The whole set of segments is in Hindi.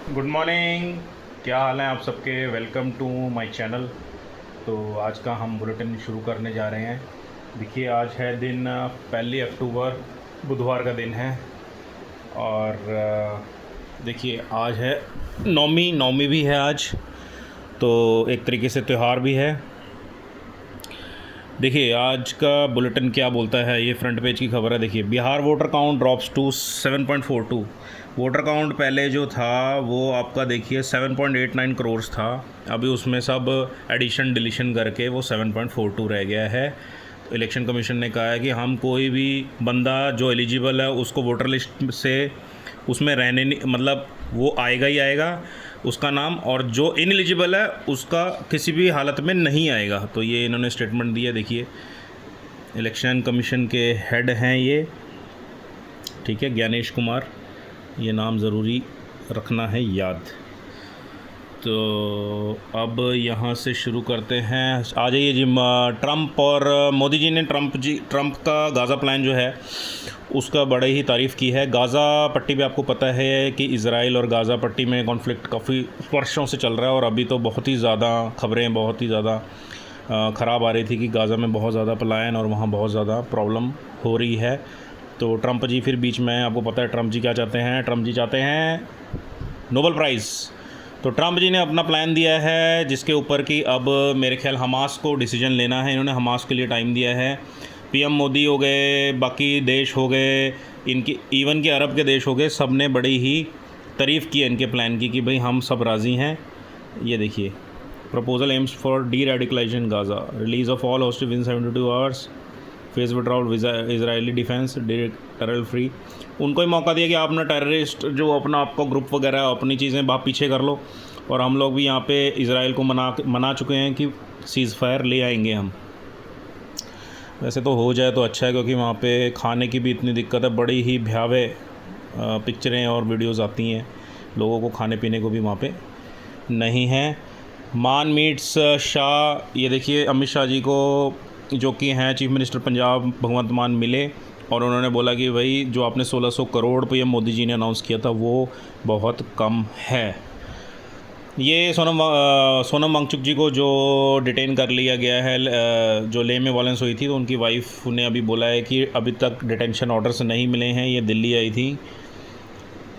Good morning. क्या हाल है आप सबके? Welcome to my channel. तो आज का हम बुलेटिन शुरू करने जा रहे हैं। देखिए, आज है दिन 1 अक्टूबर, बुधवार का दिन है। और देखिए, आज है नौमी नौमी भी है आज, तो एक तरीके से त्यौहार भी है। देखिए, आज का बुलेटिन क्या बोलता है, ये फ्रंट पेज की खबर है। देखिए, Bihar voter count drops to 7.42। Voter count पहले जो था वो आपका देखिए 7.89 करोड़ था, अभी उसमें सब एडिशन डिलीशन करके वो 7.42 रह गया है। तो इलेक्शन कमीशन ने कहा है कि हम कोई भी बंदा जो एलिजिबल है उसको वोटर लिस्ट से उसमें रहने नहीं, मतलब वो आएगा ही आएगा उसका नाम, और जो इनएलिजिबल है उसका किसी भी हालत में नहीं आएगा। तो ये इन्होंने स्टेटमेंट दिया। देखिए, इलेक्शन कमीशन के हेड हैं ये, ठीक है, ज्ञानेश कुमार, ये नाम ज़रूरी रखना है याद। तो अब यहाँ से शुरू करते हैं। आ जाइए जी। ट्रंप और मोदी जी ने ट्रंप का गाज़ा प्लान जो है उसका बड़े ही तारीफ़ की है। गाज़ा पट्टी पे आपको पता है कि इज़राइल और गाज़ा पट्टी में कॉन्फ्लिक्ट काफ़ी वर्षों से चल रहा है, और अभी तो बहुत ही ज़्यादा खबरें बहुत ही ज़्यादा ख़राब आ रही थी कि गाज़ा में बहुत ज़्यादा पलायन और वहाँ बहुत ज़्यादा प्रॉब्लम हो रही है। तो ट्रंप जी फिर बीच में, आपको पता है ट्रंप जी क्या चाहते हैं? ट्रंप जी चाहते हैं नोबेल प्राइज़। तो ट्रंप जी ने अपना प्लान दिया है जिसके ऊपर कि अब मेरे ख्याल हमास को डिसीजन लेना है। इन्होंने हमास के लिए टाइम दिया है। पीएम मोदी हो गए, बाकी देश हो गए, इनकी इवन के अरब के देश हो गए, सब ने बड़ी ही तारीफ़ की है इनके प्लान की कि भाई हम सब राज़ी हैं। ये देखिए, proposal aims for deradicalisation Gaza, release of all hostage with 72 hours, face withdrawal Israeli defence, terror free. उनको ही मौका दिया कि आप अपना टेररिस्ट जो अपना आपका ग्रुप वगैरह अपनी चीज़ें आप पीछे कर लो, और हम लोग भी यहाँ पे इजराइल को मना चुके हैं कि सीज़ फायर ले आएंगे हम। वैसे तो हो जाए तो अच्छा है, क्योंकि वहाँ पे खाने की भी इतनी दिक्कत है, बड़ी ही भयावह पिक्चरें और वीडियोज़ आती हैं, लोगों को खाने पीने को भी वहाँ पे नहीं है। मान मीट्स शाह, ये देखिए अमित शाह जी को जो कि हैं चीफ मिनिस्टर पंजाब भगवंत मान मिले, और उन्होंने बोला कि भाई जो आपने 1600 करोड़ पीएम मोदी जी ने अनाउंस किया था वो बहुत कम है। ये सोनम वांगचुक जी को जो डिटेन कर लिया गया है, जो लेह में वायलेंस हुई थी, तो उनकी वाइफ ने अभी बोला है कि अभी तक डिटेंशन ऑर्डर्स नहीं मिले हैं, ये दिल्ली आई थी।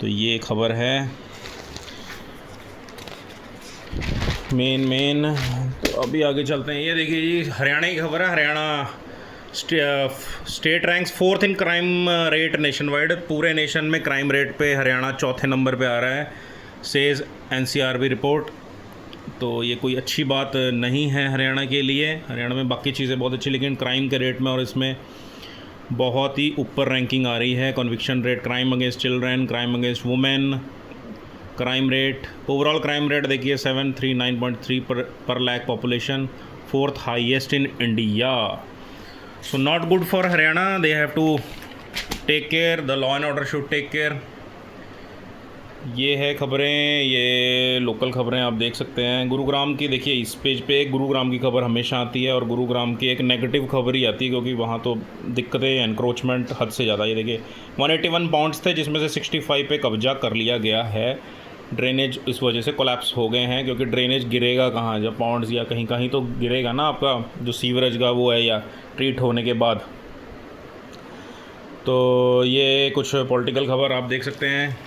तो ये खबर है मेन। तो अभी आगे चलते हैं। ये देखिए जी, हरियाणा की खबर है। Haryana state ranks 4th in crime rate nation wide. पूरे नेशन में क्राइम रेट पे हरियाणा 4थे नंबर पे आ रहा है, सेज एनसीआरबी रिपोर्ट। तो ये कोई अच्छी बात नहीं है हरियाणा के लिए। हरियाणा में बाकी चीज़ें बहुत अच्छी, लेकिन क्राइम के रेट में और इसमें बहुत ही ऊपर रैंकिंग आ रही है। Conviction rate, crime against children, crime against women, crime rate, overall crime rate देखिए 739.3 per lakh population, 4th highest in India. So not good for Haryana, they have to take care, the law and order should take care. ये है खबरें, ये लोकल खबरें आप देख सकते हैं। गुरुग्राम की देखिए, इस पेज पे एक गुरुग्राम की खबर हमेशा आती है, और गुरुग्राम की एक नेगेटिव खबर ही आती है, क्योंकि वहाँ तो दिक्कतें, एनक्रोचमेंट हद से ज़्यादा। ये देखिए 181 पॉइंट्स थे, जिसमें से 65 पे कब्जा कर लिया गया है। ड्रेनेज इस वजह से कोलैप्स हो गए हैं, क्योंकि ड्रेनेज गिरेगा कहाँ, जब पॉन्ड्स या कहीं कहीं तो गिरेगा ना आपका जो सीवरेज का वो है, या ट्रीट होने के बाद। तो ये कुछ पॉलिटिकल खबर आप देख सकते हैं।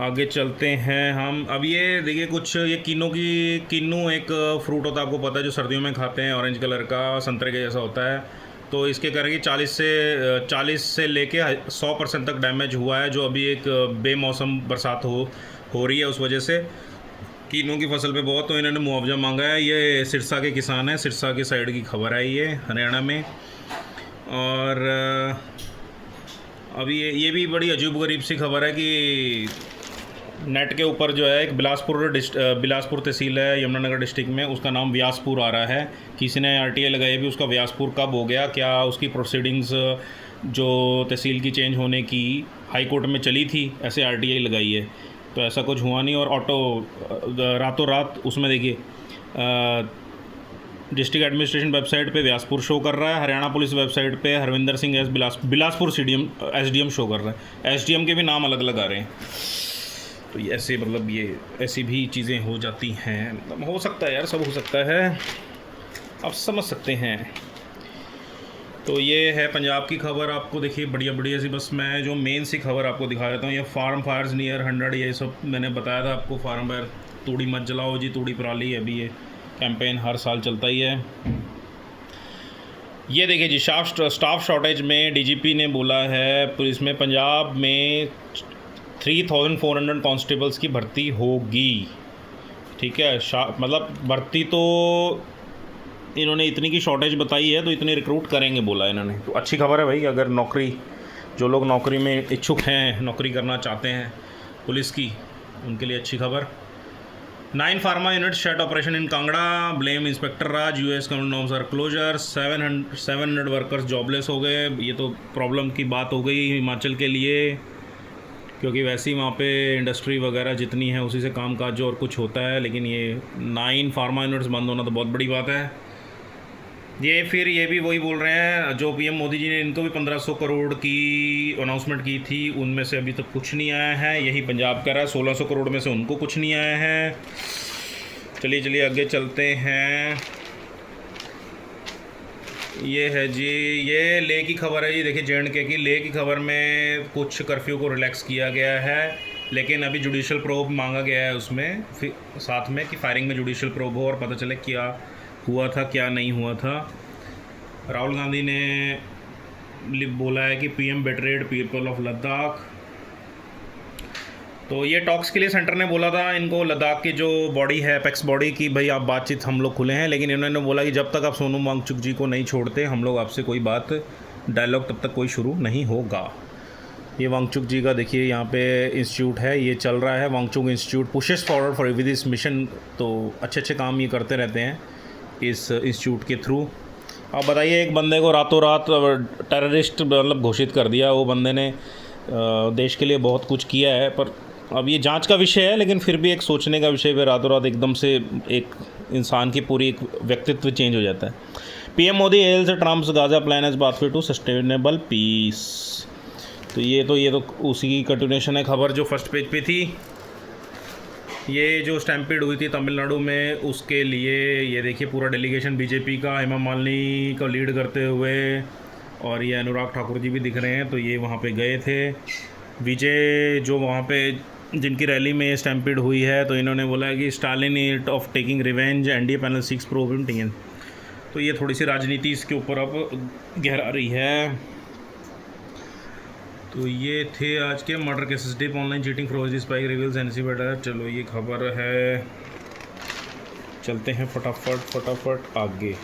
आगे चलते हैं हम। अब ये देखिए कुछ, ये किन्नू एक फ्रूट होता है, आपको पता है, जो सर्दियों में खाते हैं, ऑरेंज कलर का, संतरे के जैसा होता है। तो इसके करके 40 से लेके 100% तक डैमेज हुआ है, जो अभी एक बेमौसम बरसात हो रही है, उस वजह से किन्नू की फसल पे बहुत, तो इन्होंने मुआवजा मांगा है। ये सिरसा के किसान हैं, सिरसा की साइड की खबर है ये, हरियाणा में। और अभी ये भी बड़ी अजीब-गरीब सी खबर है कि नेट के ऊपर जो है एक बिलासपुर तहसील है यमुनानगर डिस्ट्रिक्ट में, उसका नाम व्यासपुर आ रहा है। किसी ने आरटीआई लगाई भी, उसका व्यासपुर कब हो गया, क्या उसकी प्रोसीडिंग्स जो तहसील की चेंज होने की हाई कोर्ट में चली थी, ऐसे आरटीआई लगाई है, तो ऐसा कुछ हुआ नहीं। और ऑटो रातों रात उसमें देखिए डिस्ट्रिक्ट एडमिनिस्ट्रेशन वेबसाइट पे व्यासपुर शो कर रहा है, हरियाणा पुलिस वेबसाइट पे हरविंदर सिंह बिलासपुर एसडीएम शो कर रहा है। एसडीएम के भी नाम अलग अलग आ रहे हैं। तो ये ऐसे मतलब ये ऐसी भी चीज़ें हो जाती हैं, मतलब हो सकता है यार, सब हो सकता है, आप समझ सकते हैं। तो ये है पंजाब की खबर। आपको देखिए बढ़िया बढ़िया सी, बस मैं जो मेन सी खबर आपको दिखा देता हूँ। ये फार्म फायर्स नियर 100, ये सब मैंने बताया था आपको। फार्म फायर, तूड़ी मत जलाओ जी, तूड़ी पराली, अभी ये कैंपेन हर साल चलता ही है। ये देखिए जी, स्टाफ शॉर्टेज में डीजीपी ने बोला है पुलिस में पंजाब में 3400 कांस्टेबल्स की भर्ती होगी। ठीक है, मतलब भर्ती तो इन्होंने इतनी की शॉर्टेज बताई है, तो इतने रिक्रूट करेंगे बोला इन्होंने। तो अच्छी खबर है भाई, अगर नौकरी, जो लोग नौकरी में इच्छुक हैं, नौकरी करना चाहते हैं पुलिस की, उनके लिए अच्छी खबर। 9 pharma unit shut operation in Kangra, blame inspector raj, US government norms are closure, 700 workers jobless हो गए। ये तो प्रॉब्लम की बात हो गई हिमाचल के लिए, क्योंकि वैसे ही वहाँ पे इंडस्ट्री वगैरह जितनी है उसी से काम काज जो और कुछ होता है, लेकिन ये 9 फार्मा यूनिट्स बंद होना तो बहुत बड़ी बात है। ये फिर ये भी वही बोल रहे हैं जो पीएम मोदी जी ने इनको भी 1500 करोड़ की अनाउंसमेंट की थी, उनमें से अभी तक कुछ नहीं आया है। यही पंजाब कह रहा है 1600 करोड़ में से उनको कुछ नहीं आया है। चलिए चलिए आगे चलते हैं। ये है जी, ये ले की खबर है जी। देखिए J&K की ले की खबर में कुछ कर्फ्यू को रिलैक्स किया गया है, लेकिन अभी जुडिशल प्रोब मांगा गया है उसमें साथ में, कि फायरिंग में जुडिशल प्रोब हो और पता चले क्या हुआ था क्या नहीं हुआ था। राहुल गांधी ने बोला है कि PM battered people of Ladakh. तो ये टॉक्स के लिए सेंटर ने बोला था इनको, लद्दाख की जो बॉडी है अपेक्स बॉडी की, भाई आप बातचीत, हम लोग खुले हैं, लेकिन इन्होंने बोला कि जब तक आप सोनम वांगचुक जी को नहीं छोड़ते हम लोग आपसे कोई बात डायलॉग तब तक कोई शुरू नहीं होगा। ये वांगचुक जी का देखिए यहाँ पे इंस्टीट्यूट है, ये चल रहा है Wangchuk institute pushes forward for with this mission. तो अच्छे अच्छे काम ये करते रहते हैं इस इंस्टीट्यूट के थ्रू। अब बताइए, एक बंदे को रातों रात टेररिस्ट मतलब घोषित कर दिया, वो बंदे ने देश के लिए बहुत कुछ किया है, पर अब ये जांच का विषय है, लेकिन फिर भी एक सोचने का विषय है। रातों रात एकदम से एक इंसान की पूरी एक व्यक्तित्व चेंज हो जाता है। PM Modi hails Trump's Gaza plan as pathway to sustainable peace. तो ये तो उसी की कंटिन्यूशन है खबर जो फर्स्ट पेज पे थी। ये जो स्टैम्पीड हुई थी तमिलनाडु में, उसके लिए ये देखिए पूरा डेलीगेशन बीजेपी का हेमा मालिनी को लीड करते हुए, और ये अनुराग ठाकुर जी भी दिख रहे हैं, तो ये वहाँ पे गए थे। विजय जो वहाँ पे जिनकी रैली में स्टैम्पीड हुई है, तो इन्होंने बोला है कि Stalin it of taking revenge, NDA panel 6 probe TN. तो ये थोड़ी सी राजनीति इसके ऊपर अब गहरा रही है। तो ये थे आज के murder cases, dip online cheating fraud spike reveals NC better. चलो ये खबर है, चलते हैं फटाफट आगे।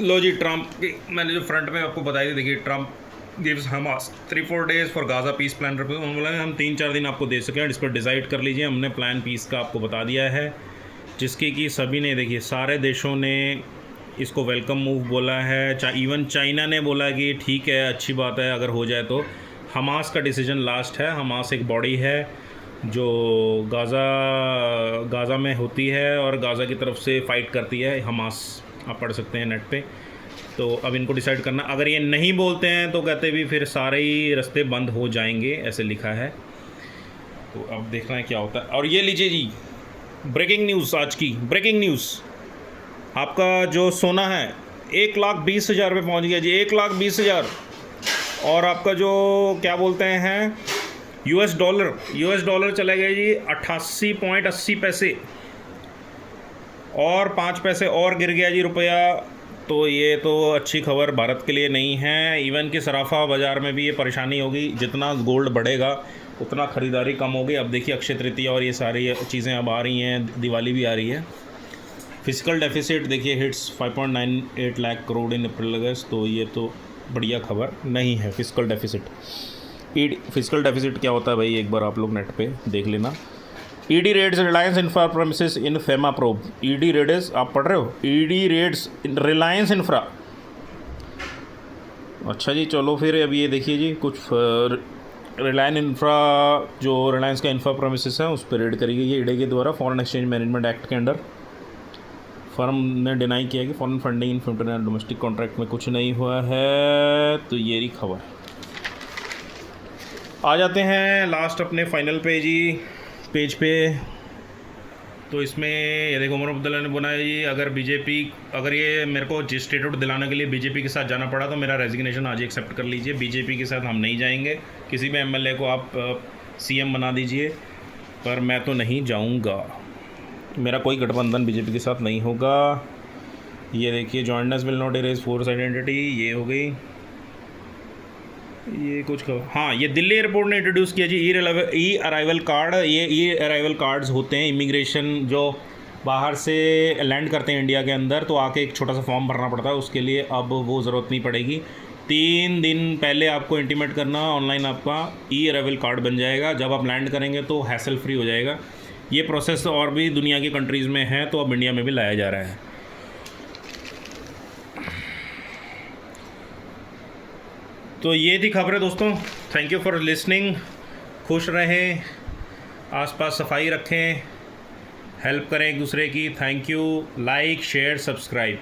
लो जी, ट्रम्प, मैंने जो फ्रंट में आपको बताई थी, देखिए Trump gives Hamas 3-4 days for Gaza peace plan. उन्होंने बोला हम 3-4 दिन आपको दे सकें, इस पर डिसाइड कर लीजिए। हमने प्लान पीस का आपको बता दिया है, जिसकी कि सभी ने, देखिए सारे देशों ने इसको वेलकम मूव बोला है। इवन चाइना ने बोला कि ठीक है, अच्छी बात है अगर हो जाए तो। हमास का डिसीजन लास्ट है। हमास एक बॉडी है जो गाज़ा में होती है और गाज़ा की तरफ से फ़ाइट करती है। हमास आप पढ़ सकते हैं नेट पे। तो अब इनको डिसाइड करना, अगर ये नहीं बोलते हैं तो कहते भी फिर सारे ही रास्ते बंद हो जाएंगे, ऐसे लिखा है। तो अब देखना है क्या होता है। और ये लीजिए जी, ब्रेकिंग न्यूज़, आज की ब्रेकिंग न्यूज़, आपका जो सोना है 1,20,000 रुपये पहुँच गया जी, 1,20,000। और आपका जो क्या बोलते हैं यूएस डॉलर चले गए जी 88.80 पैसे, और 5 पैसे और गिर गया जी रुपया। तो ये तो अच्छी खबर भारत के लिए नहीं है। इवन कि सराफा बाज़ार में भी ये परेशानी होगी, जितना गोल्ड बढ़ेगा उतना ख़रीदारी कम होगी। अब देखिए अक्षय तृतीया और ये सारी चीज़ें अब आ रही हैं, दिवाली भी आ रही है। फिजिकल डेफिसिट देखिए हिट्स 5.98 लाख करोड़ इन अप्रैल अगस्त। तो ये तो बढ़िया खबर नहीं है। फिजिकल डेफिसिट क्या होता है भाई, एक बार आप लोग नेट पे देख लेना। ED raids Reliance Infra premises in FEMA probe. ED raids आप पढ़ रहे हो, ईडी रेड्स रिलायंस इंफ्रा। अच्छा जी, चलो फिर अब ये देखिए जी, कुछ रिलायंस इंफ्रा, जो रिलायंस का इंफ्रा प्रेमिसेस है उस पर रेड करी गई है ईडी के द्वारा। फॉरेन एक्सचेंज मैनेजमेंट एक्ट के अंडर फर्म ने डिनाई किया कि foreign funding in international domestic contract में कुछ नहीं हुआ है। तो ये रही खबर। आ जाते हैं लास्ट अपने फाइनल पेज पे। तो इसमें ये देखो उमर अब्दुल्ला ने बोला जी अगर ये मेरे को स्टेटहुड दिलाने के लिए बीजेपी के साथ जाना पड़ा तो मेरा रेजिग्नेशन आज ही एक्सेप्ट कर लीजिए। बीजेपी के साथ हम नहीं जाएंगे, किसी भी एमएलए को आप सीएम बना दीजिए, पर मैं तो नहीं जाऊंगा। मेरा कोई गठबंधन बीजेपी के साथ नहीं होगा। ये देखिए, jointness will not erase force identity, ये हो गई। ये कुछ हाँ, ये दिल्ली एयरपोर्ट ने इंट्रोड्यूस किया जी ई अराइवल कार्ड। ये ई अराइवल कार्ड्स होते हैं इमिग्रेशन, जो बाहर से लैंड करते हैं इंडिया के अंदर, तो आके एक छोटा सा फॉर्म भरना पड़ता है, उसके लिए अब वो ज़रूरत नहीं पड़ेगी। 3 दिन पहले आपको इंटीमेट करना, ऑनलाइन आपका ई अराइवल कार्ड बन जाएगा। जब आप लैंड करेंगे तो हैसल फ्री हो जाएगा। ये प्रोसेस और भी दुनिया की कंट्रीज़ में है, तो अब इंडिया में भी लाया जा रहा है। तो ये थी खबरें दोस्तों। Thank you for listening. खुश रहें, आसपास सफाई रखें, हेल्प करें एक दूसरे की। Thank you. Like, share, subscribe.